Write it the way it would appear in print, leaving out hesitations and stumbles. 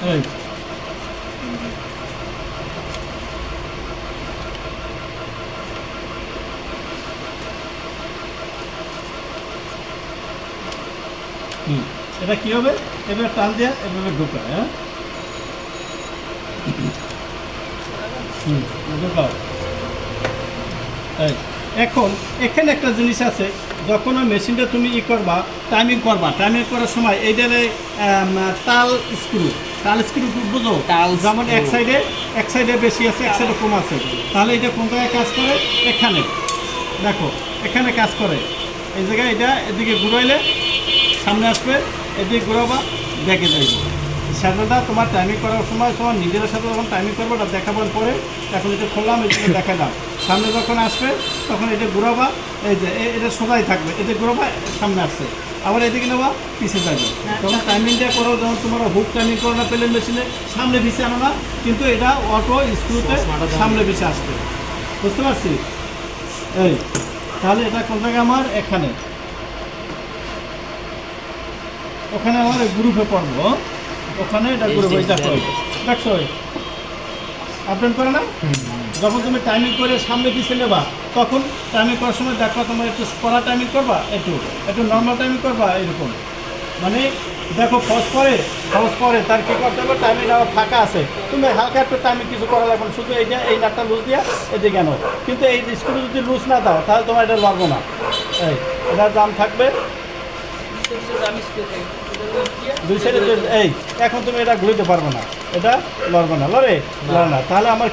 এই এটা কি হবে? এভাবে টান দিয়ে এভাবে ঢোকায়, হ্যাঁ ঢোকাও। এই এখন এখানে একটা জিনিস আছে, যখন ওই মেশিনটা তুমি করবা, টাইমিং করার সময় এইটারে তাল স্ক্রু বুঝো, যেমন এক সাইডে বেশি আছে, এক সাইডে কম আছে, তাহলে এটা কোন জায়গায় কাজ করে? এখানে দেখো, এখানে কাজ করে। এই জায়গায় এটা এদিকে ঘুরাইলে সামনে আসবে, এদিকে ঘুরাবা দেখে যাইবে। সেটা তোমার টাইমিং করার সময় তোমার নিজের সাথে যখন টাইমিং করবো ওটা দেখাবার পরে, এখন এটা খুললাম, এটা দেখালাম, সামনে যখন আসবে তখন এটা ঘুরাবা, এই যে এটা সোজাই থাকবে, এটা ঘুরাবা সামনে আসছে, আবার এদিকে নেওয়া পিছিয়ে যাবে। তখন টাইমিংটা করো, যখন তোমার হুক টাইমিং করো না প্লেন মেশিনে, সামনে পিছিয়ে আনো না, কিন্তু এটা অটো স্ক্রুতে সামনে পিছিয়ে আসবে। বুঝতে পারছি? এই তাহলে এটা কোন জায়গায়? আমার এখানে, ওখানে আমার গ্রুপে পড়বো, ওখানে এটা গ্রুপ হয়ে দেখো, দেখছো আপডেট করে না? যখন তুমি টাইমিং করে সামনে পিছিয়ে নেবা, তখন টাইমিং করার সময় দেখো, তোমার একটু কড়া টাইমিং করবা, একটু নর্মাল টাইমিং করবা, এরকম। মানে দেখো ফস পরে তার কী করতে হবে? টাইমিং আবার ফাঁকা আছে, তুমি হালকা একটু টাইমিং কিছু করা লাগবে না, শুধু এই নাটটা লুজ দিয়া এদিকে কেন, কিন্তু এই স্ক্রু যদি লুজ না দাও তাহলে তোমার এটা লড়বো না। এই এটা জাম থাকবে দুই সাইডে। এই এখন তুমি এটা ঘুরতে পারবে না, এটা লড়বে না, লড়ে না, তাহলে আমার